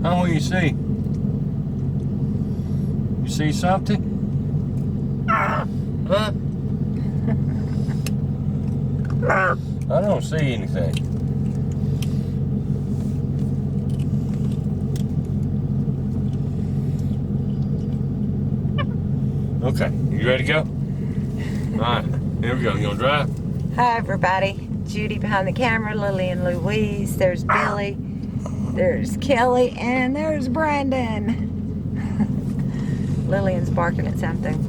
Huh, what do you see? You see something? Huh? I don't see anything. Okay, you ready to go? Alright, here we go. You gonna drive? Hi everybody, Judy behind the camera, Lillian Louise, there's Billy, there's Kelly, and there's Brandon. Lillian's barking at something.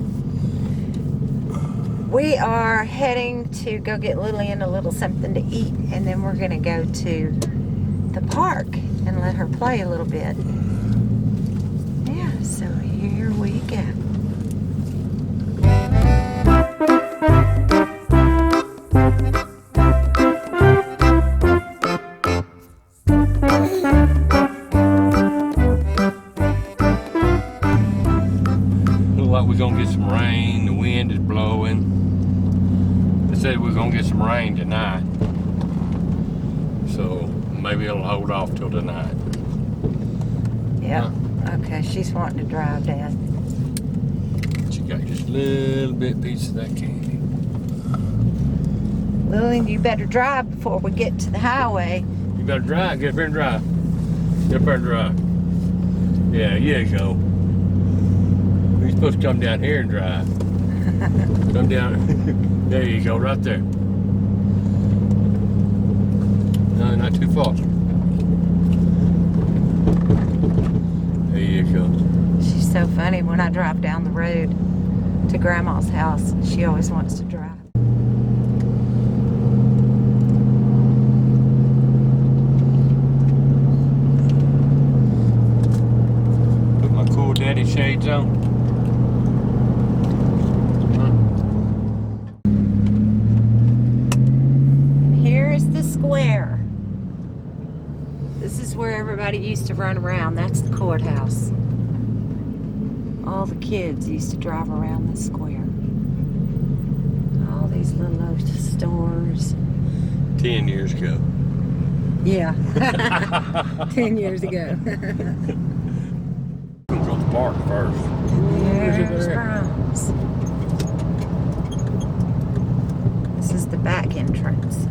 We are heading to go get Lillian a little something to eat, and then we're gonna go to the park and let her play a little bit. Yeah, so here we go. We're gonna get some rain. The wind is blowing. They said we're gonna get some rain tonight, so maybe it'll hold off till tonight. Yeah. Okay, she's wanting to drive, Dad. She got just a little bit piece of that candy. Lillian, you better drive before we get to the highway. You better drive. Get up here and drive. Get up here and drive. Yeah, here you go. You're supposed to come down here and drive. Come down. There you go, right there. No, not too far. There you go. She's so funny. When I drive down the road to Grandma's house, she always wants to drive. Put my cool daddy shades on. Square. This is where everybody used to run around. That's the courthouse. All the kids used to drive around the square. All these little stores. 10 years ago. Yeah. 10 years ago. We'll go to the park first. There's Grimes. This is the back entrance.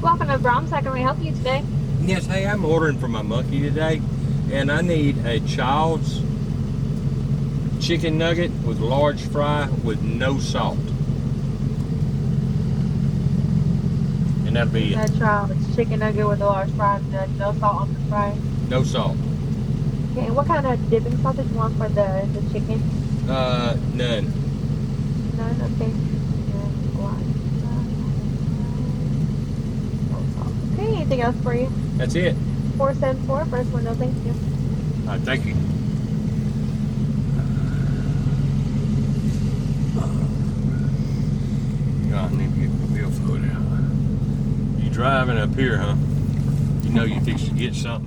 Welcome to Brahms. How can we help you today? Yes, hey, I'm ordering for my monkey today, and I need a child's chicken nugget with large fry with no salt. And that'll be That child, it's chicken nugget with a large fry, no salt on the fry. no salt. Okay, and what kind of dipping sauce did you want for the chicken? None. None, okay. Okay, anything else for you? That's it. 474, first one, no thank you. Thank you. God, I need to get my billfold out. You driving up here, huh? You know you fix to get something.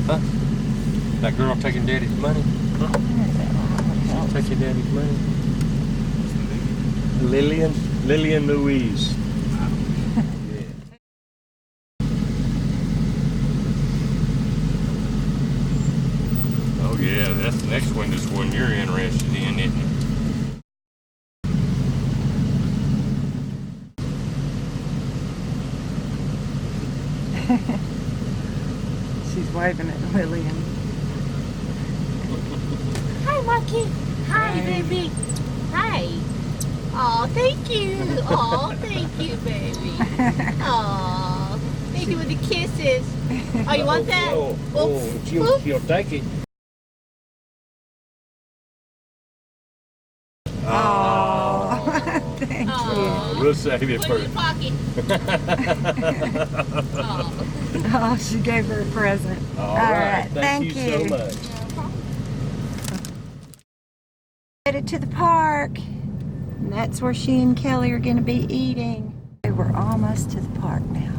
Huh? That girl taking daddy's money? Huh? She's taking daddy's money. Lillian Louise. Yeah. Oh yeah, that's the next one. This one you're interested in, isn't it? She's waving at Lillian. Hi, Monkey. Hi, baby. Hi. Oh, thank you. Oh, thank you, baby. Oh, thank you with the kisses. Oh, you want that? She'll take it. Oh, thank you. We'll save it Put for it in your pocket. Oh. Oh, she gave her a present. All right. Thank you so much. Headed to the park. And that's where she and Kelly are going to be eating. We're almost to the park now.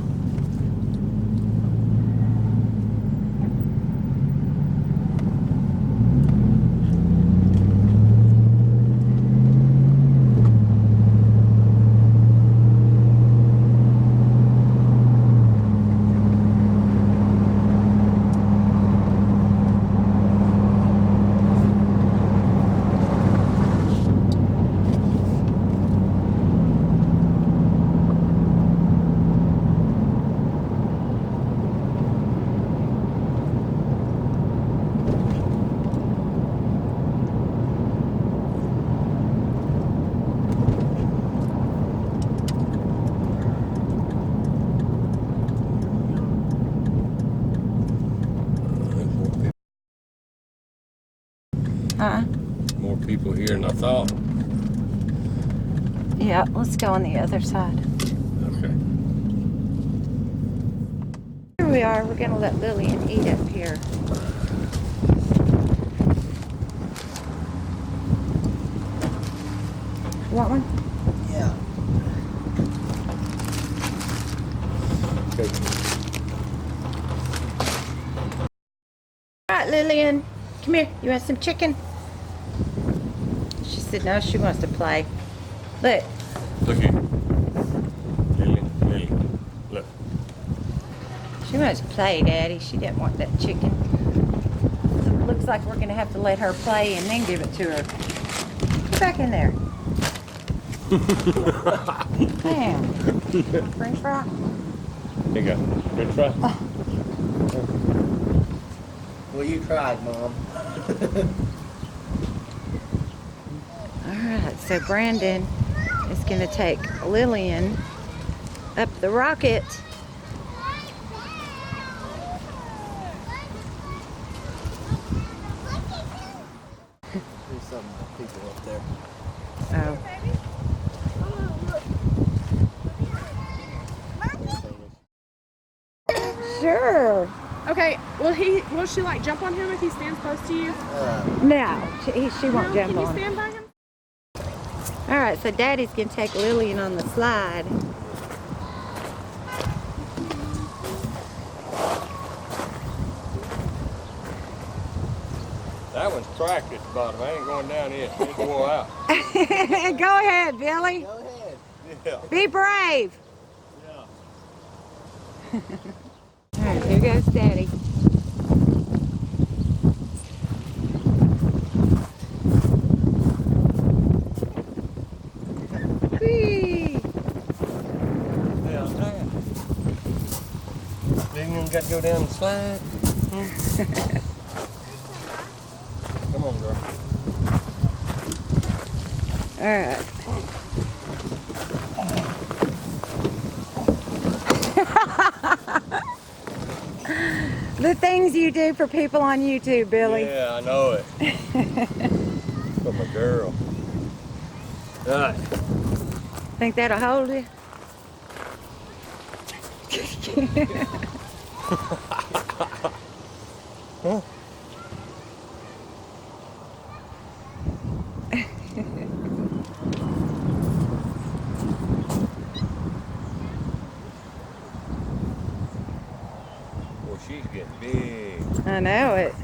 More people here than I thought. Yeah, let's go on the other side. Okay. Here we are. We're going to let Lillian eat up here. Want one? Yeah. Okay. All right, Lillian. Come here. You want some chicken? She said no, she wants to play. Look. Look here. Lillian. Look. She wants to play, Daddy. She didn't want that chicken. Looks like we're going to have to let her play and then give it to her. Get back in there. Damn. French fry? Here you go. French fry. Well, you tried, Mom. Alright, so Brandon is going to take Lillian up the rocket. There's some people up there. Oh. Sure. Okay, will she like jump on him if he stands close to you? No, she won't jump Can you on him. stand by him? Alright, so Daddy's going to take Lillian on the slide. That one's cracked at the bottom. I ain't going down it. It's wore out. Go ahead, Billy. Go ahead. Yeah. Be brave. Yeah. Alright, here goes Daddy. Whee! Yeah, then you got to go down the slide. Come on, girl. Alright. The things you do for people on YouTube, Billy. Yeah, I know it. For my girl. All right. Think that'll hold you? Huh? Well, she's getting big. I know it.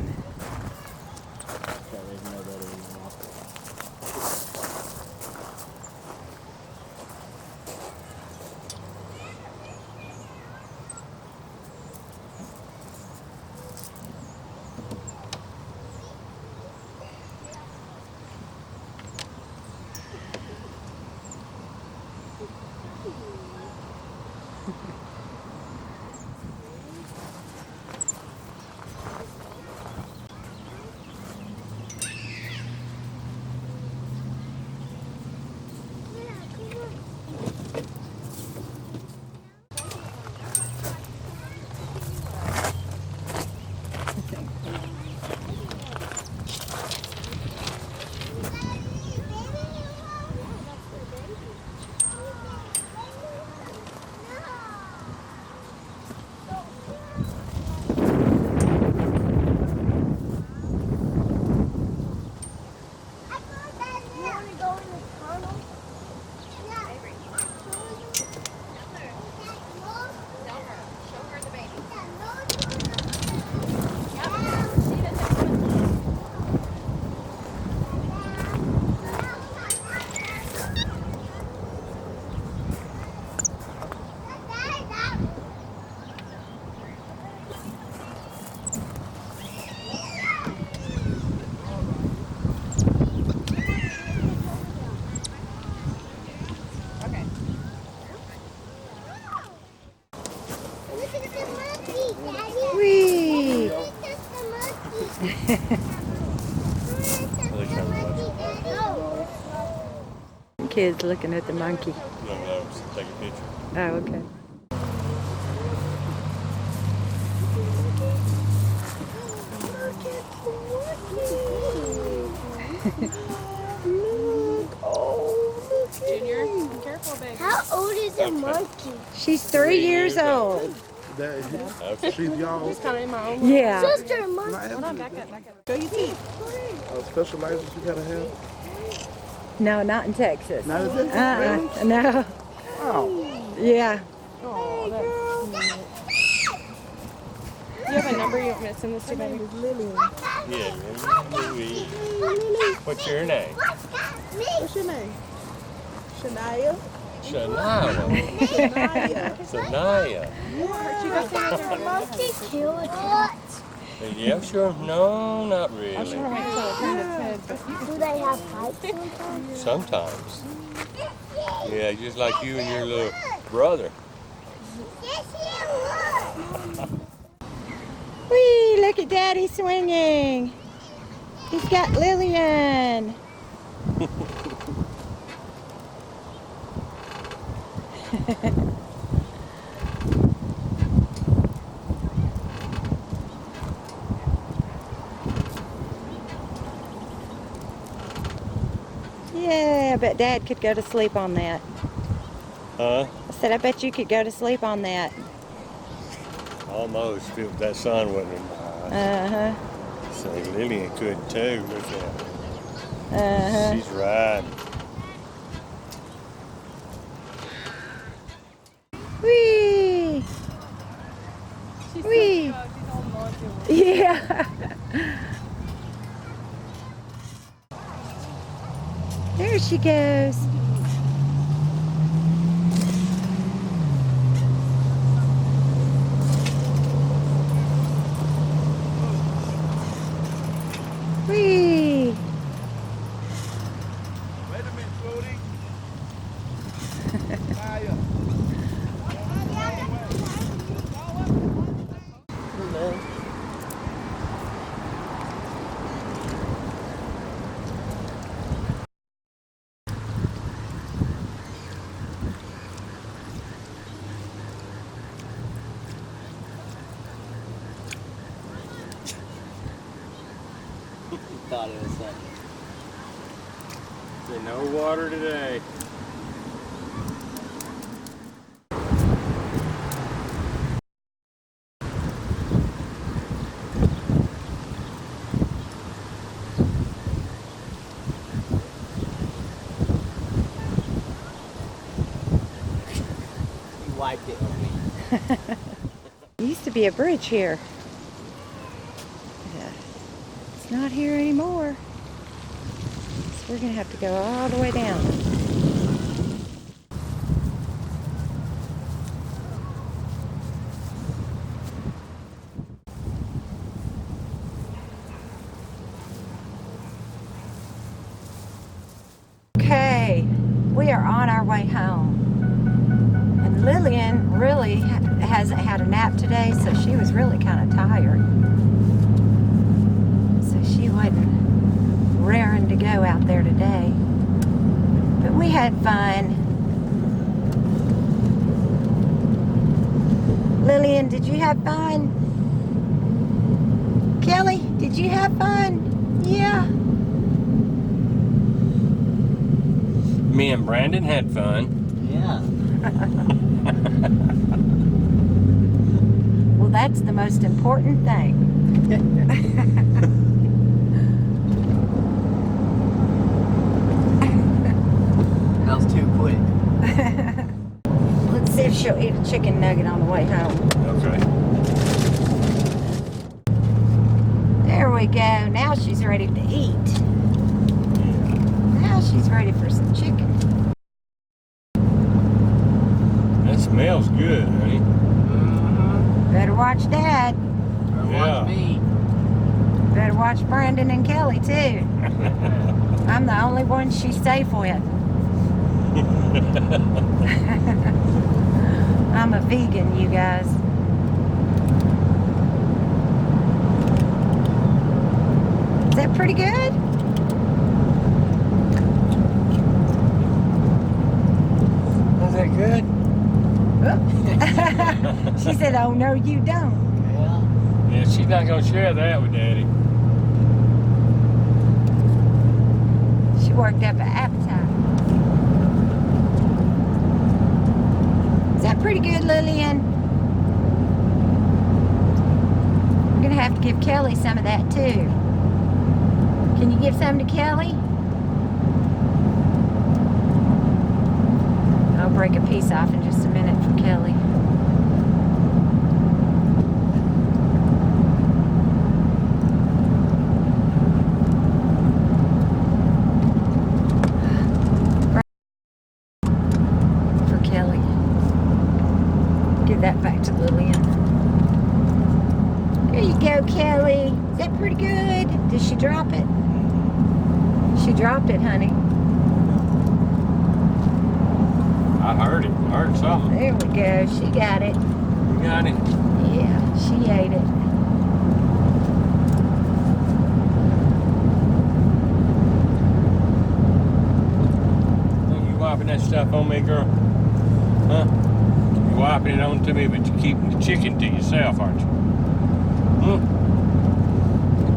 kids looking at the monkey. No, just take a picture. Oh, okay. Junior, be careful, baby. How old is a monkey? She's 3 years old. She's y'all. Just kind of in my own. Yeah. Sister monkey. Hold on, back up. Show your teeth. Special license you gotta have? No, not in Texas. Not in Texas? Really? No. Oh. Yeah. Oh, that's sweet. Do you have a number you want me to send this to, baby? Lillian. Yeah, Louise. What's your name? What's your name? Shania. Shania. Shania. Monkey killed it. Yeah, sure. No, not really. I'll show her make sure it turned its head, but Do they have fights sometimes? Sometimes. Yeah, just like you and your little brother. Whee! Look at Daddy swinging. He's got Lillian. Yeah, I bet Dad could go to sleep on that. Huh? I said, I bet you could go to sleep on that. Almost. If that sun wasn't in my eyes. Uh-huh. So Lillian could too. Look at her. Uh-huh. She's riding. Whee! Whee! Yeah. There she goes. Whee! Wait a minute, Cody. Maya. Thought it was something. So no water today. You wiped it on me. Used to be a bridge here. It's not here anymore. So we're gonna have to go all the way down. Okay, we are on our way home. And Lillian really hasn't had a nap today, so she was really kind of tired. So she wasn't raring to go out there today. But we had fun. Lillian, did you have fun? Kelly, did you have fun? Yeah. Me and Brandon had fun. Yeah. Well, that's the most important thing. That was too quick. Let's see if she'll eat a chicken nugget on the way home. Okay. There we go. Now she's ready to eat. Now she's ready for some chicken. That smells good, honey. Better watch Dad. Yeah. Watch me. Better watch Brandon and Kelly too. I'm the only one she's safe with. I'm a vegan, you guys. Is that pretty good? She said, oh, no, you don't. Yeah. Yeah, she's not gonna share that with Daddy. She worked up an appetite. Is that pretty good, Lillian? I'm gonna have to give Kelly some of that too. Can you give some to Kelly? I'll break a piece off in just a minute for Kelly. For Kelly. Give that back to Lillian. There you go, Kelly. Is that pretty good? Did she drop it? She dropped it, honey. I heard it. I heard something. There we go. She got it. You got it? Yeah, she ate it. Think you wiping that stuff on me, girl? Huh? You wiping it on to me, but you're keeping the chicken to yourself, aren't you?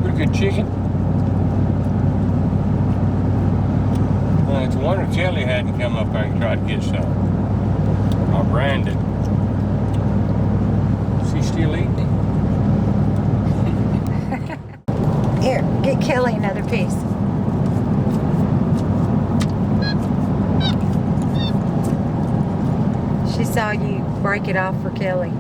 Pretty good chicken. It's a wonder Kelly hadn't come up there and tried to get some. Or Brandon. She's still eating it. Here, get Kelly another piece. She saw you break it off for Kelly.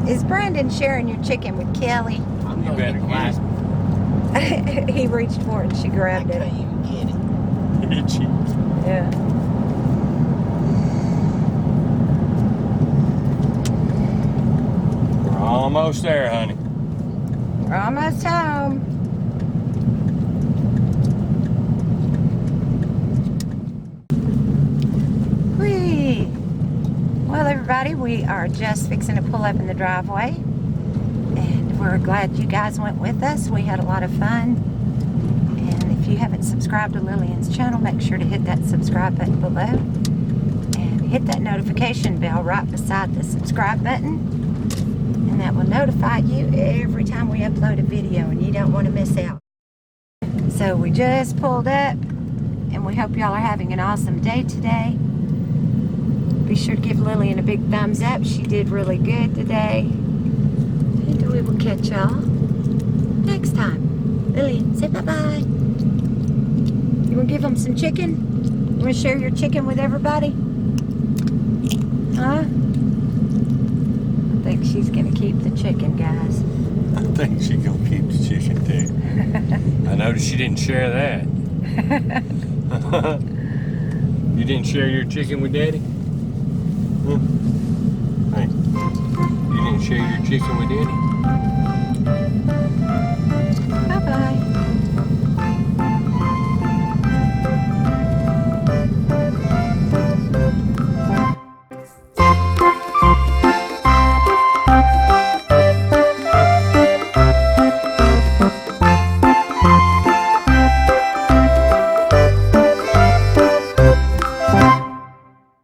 Is Brandon sharing your chicken with Kelly? I'm You gonna better be get quiet. He reached for it and she I grabbed couldn't it. even get it. Did she? Yeah. We're almost there, honey. We're almost home. Whee! Well, everybody, we are just fixing to pull up in the driveway. And we're glad you guys went with us. We had a lot of fun. And if you haven't subscribed to Lillian's channel, make sure to hit that subscribe button below. And hit that notification bell right beside the subscribe button. And that will notify you every time we upload a video, and you don't want to miss out. So we just pulled up, and we hope y'all are having an awesome day today. Be sure to give Lillian a big thumbs up. She did really good today. And we will catch y'all next time. Lillian, say bye-bye. You want to give them some chicken? You want to share your chicken with everybody? Huh? I think she's going to keep the chicken, guys. I think she's going to keep the chicken, too. I noticed she didn't share that. You didn't share your chicken with Daddy? Huh? Hey, you didn't share your chicken with Daddy?